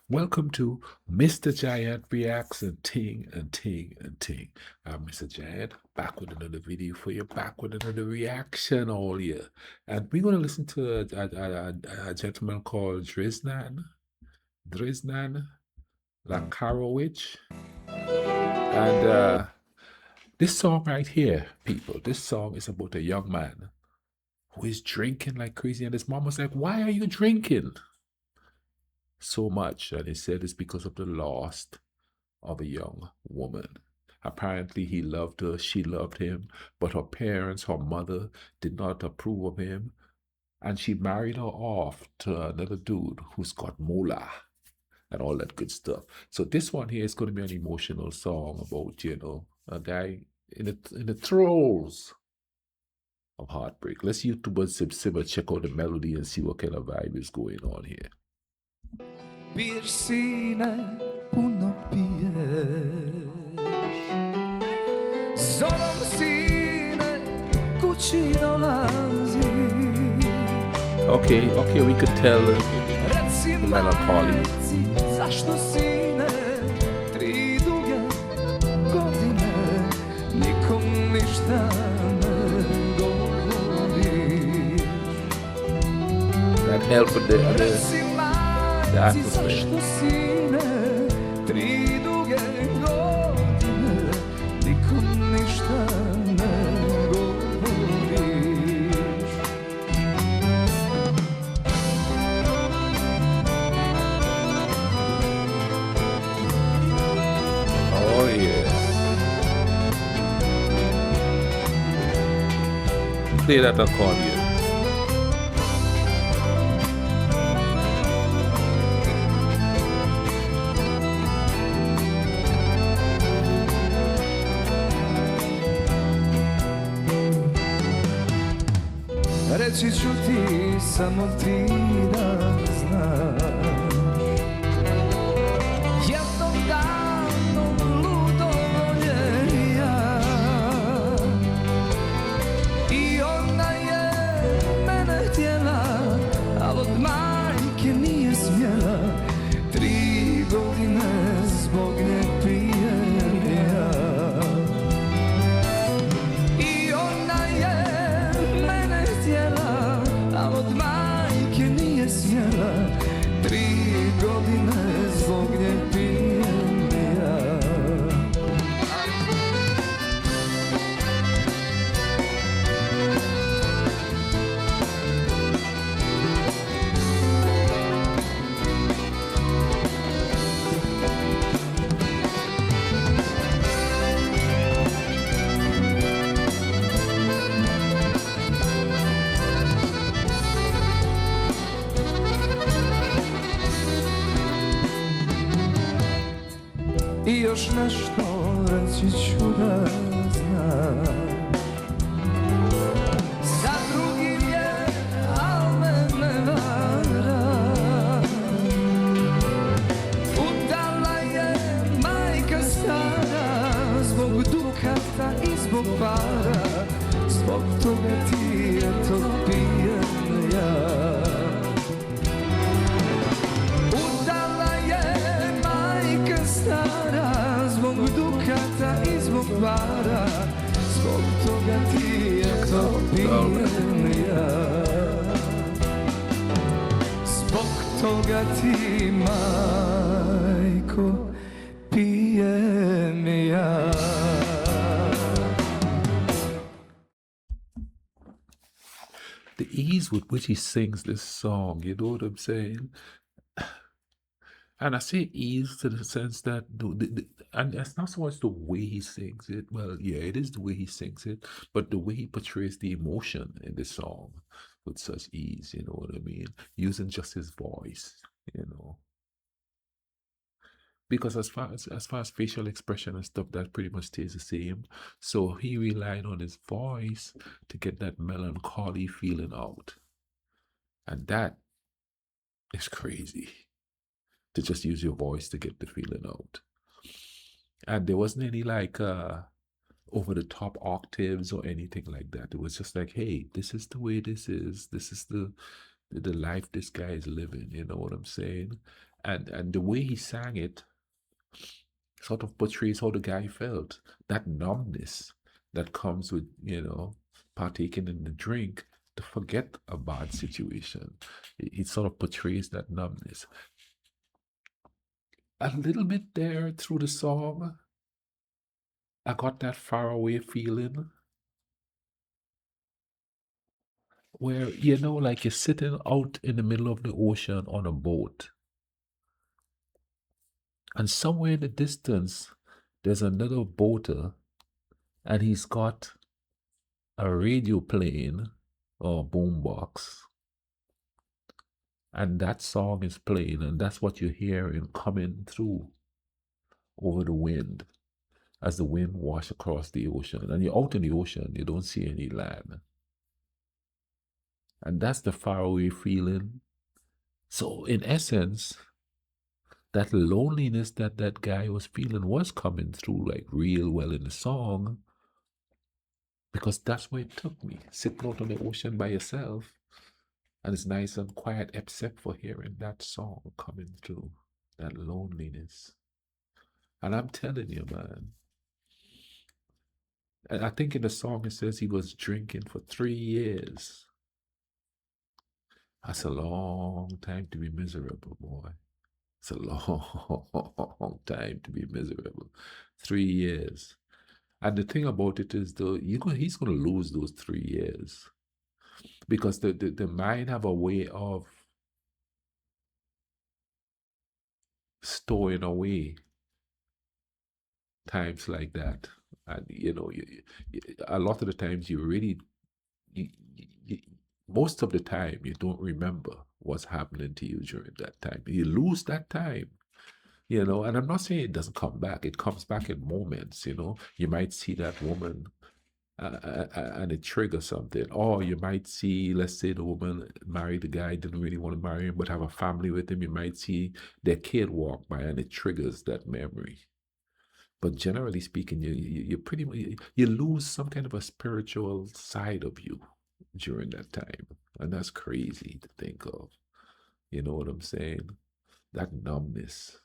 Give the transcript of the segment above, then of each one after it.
Welcome to Mr. Giant Reacts and Ting and Ting and Ting. I'm Mr. Giant, back with another video for you, back with another reaction all year. And we're going to listen to a gentleman called Dzenan Loncarevic. And this song right here, people, this song is about a young man who is drinking like crazy. And his mom was like, "Why are you drinking so much?" And he said it's because of the loss of a young woman. Apparently, he loved her, she loved him, but her parents, her mother, did not approve of him, and she married her off to another dude who's got moolah and all that good stuff. So this one here is going to be an emotional song about, a guy in the throes of heartbreak. Let's YouTube and Simmer check out the melody and see what kind of vibe is going on here. Bir sine puno piješ, zorom sine kući dolazi. Okay, we could tell the melancholy. Zašto sine, 3 duge godine, nikom ništa ne govoriš. That help with the atmosphere. Zašto sine, 3 duge godine, nikom ništa ne govoriš. Oh yeah. Play that accordion. Reći ću ti samo ti da znaš, jednog davnog ludovoljenja, i ona je mene htjela, al od majke nije smjela, 3 godine zbog nje pijem ja. I ona je mene htjela, a od majke nije smjela, 3 godine zbog nje pijem ja. I još nešto reći ću da znaš, za drugim je, al me ne vara. Udala je majka stara, zbog dukata i zbog para, zbog toga ti eto pijem ja. Zbog dukata i zbog para, zbog toga ti eto pijem ja. Zbog toga ti, majko, pijem ja. The ease with which he sings this song, you know what I'm saying? And I say ease to the sense that, and it's not so much the way he sings it. Well, yeah, it is the way he sings it, but the way he portrays the emotion in the song with such ease, you know what I mean? Using just his voice, you know. Because as far as facial expression and stuff, that pretty much stays the same. So he relied on his voice to get that melancholy feeling out. And that is crazy, to just use your voice to get the feeling out. And there wasn't any like over the top octaves or anything like that. It was just like, hey, this is the way this is the life this guy is living, you know what I'm saying? and the way he sang it sort of portrays how the guy felt. That numbness that comes with, partaking in the drink to forget a bad situation. It sort of portrays that numbness. A little bit there through the song, I got that faraway feeling where, like you're sitting out in the middle of the ocean on a boat. And somewhere in the distance, there's another boater, and he's got a radio playing or boombox. And that song is playing, and that's what you're hearing coming through over the wind as the wind washes across the ocean. And you're out in the ocean, you don't see any land. And that's the faraway feeling. So, in essence, that loneliness that that guy was feeling was coming through like real well in the song, because that's where it took me, sitting out on the ocean by yourself, and it's nice and quiet except for hearing that song coming through, that loneliness. And I'm telling you, man, and I think in the song it says he was drinking for 3 years. That's a long time to be miserable, boy. It's a long time to be miserable. 3 years. And the thing about it is, though, he's going to lose those 3 years, because the mind have a way of storing away times like that. And, a lot of the times you really, you, you, most of the time, you don't remember what's happening to you during that time. You lose that time. And I'm not saying it doesn't come back. It comes back in moments. You might see that woman and it triggers something. Or you might see, let's say the woman married the guy, didn't really want to marry him, but have a family with him. You might see their kid walk by and it triggers that memory. But generally speaking, you pretty much, you lose some kind of a spiritual side of you during that time. And that's crazy to think of. You know what I'm saying? That numbness.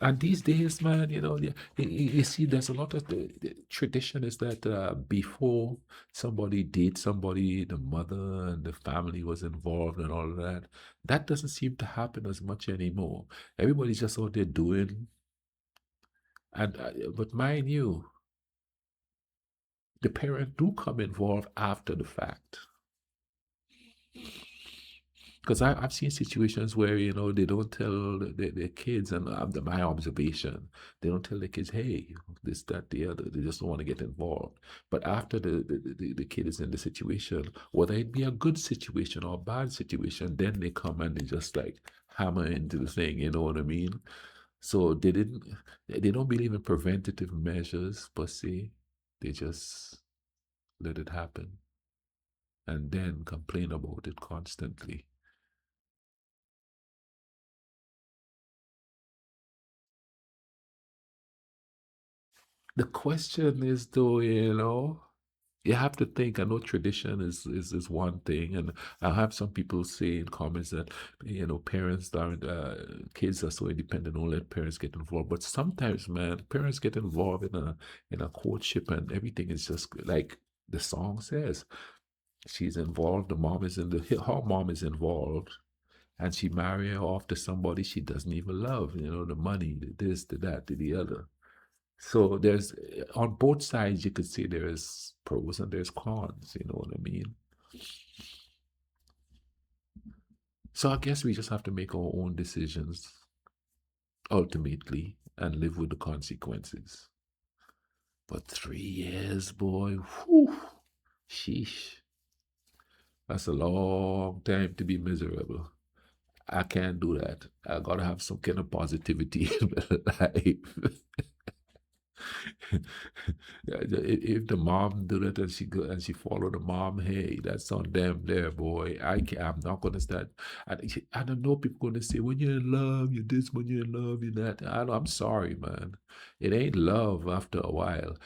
And these days, man, you see, there's a lot of the tradition is that before somebody dates somebody, the mother and the family was involved and all of that. That doesn't seem to happen as much anymore. Everybody's just out there doing. And but mind you, the parents do come involved after the fact. Because I've seen situations where, they don't tell their kids, and my observation, they don't tell their kids, hey, this, that, the other. They just don't want to get involved. But after the kid is in the situation, whether it be a good situation or a bad situation, then they come and they just like hammer into the thing, you know what I mean? So they don't believe in preventative measures per se. They just let it happen and then complain about it constantly. The question is, though, you have to think. I know tradition is one thing, and I have some people say in comments that parents aren't, kids are so independent, don't let parents get involved. But sometimes, man, parents get involved in a courtship, and everything is just like the song says. She's involved. Her mom is involved, and she marry her off to somebody she doesn't even love. The money, the this, the that, the other. So there's, on both sides, you could say there is pros and there's cons, you know what I mean? So I guess we just have to make our own decisions ultimately and live with the consequences. But 3 years, boy, whew, sheesh. That's a long time to be miserable. I can't do that. I gotta have some kind of positivity in my life. If the mom do that and she follow the mom, hey, that's on them there, boy. I'm not gonna start. I don't know people gonna say when you're in love, you're this. When you're in love, you're that. I'm sorry, man. It ain't love after a while.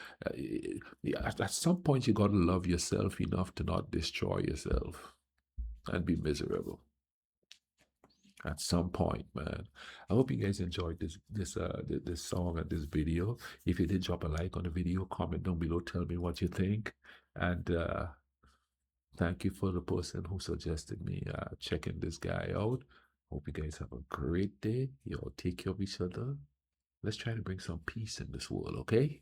At some point, you gotta love yourself enough to not destroy yourself and be miserable. At some point, man. I hope you guys enjoyed this song and this video. If you did, drop a like on the video, comment down below, tell me what you think, and thank you for the person who suggested me checking this guy out. Hope you guys have a great day. Y'all take care of each other. Let's try to bring some peace in this world, okay?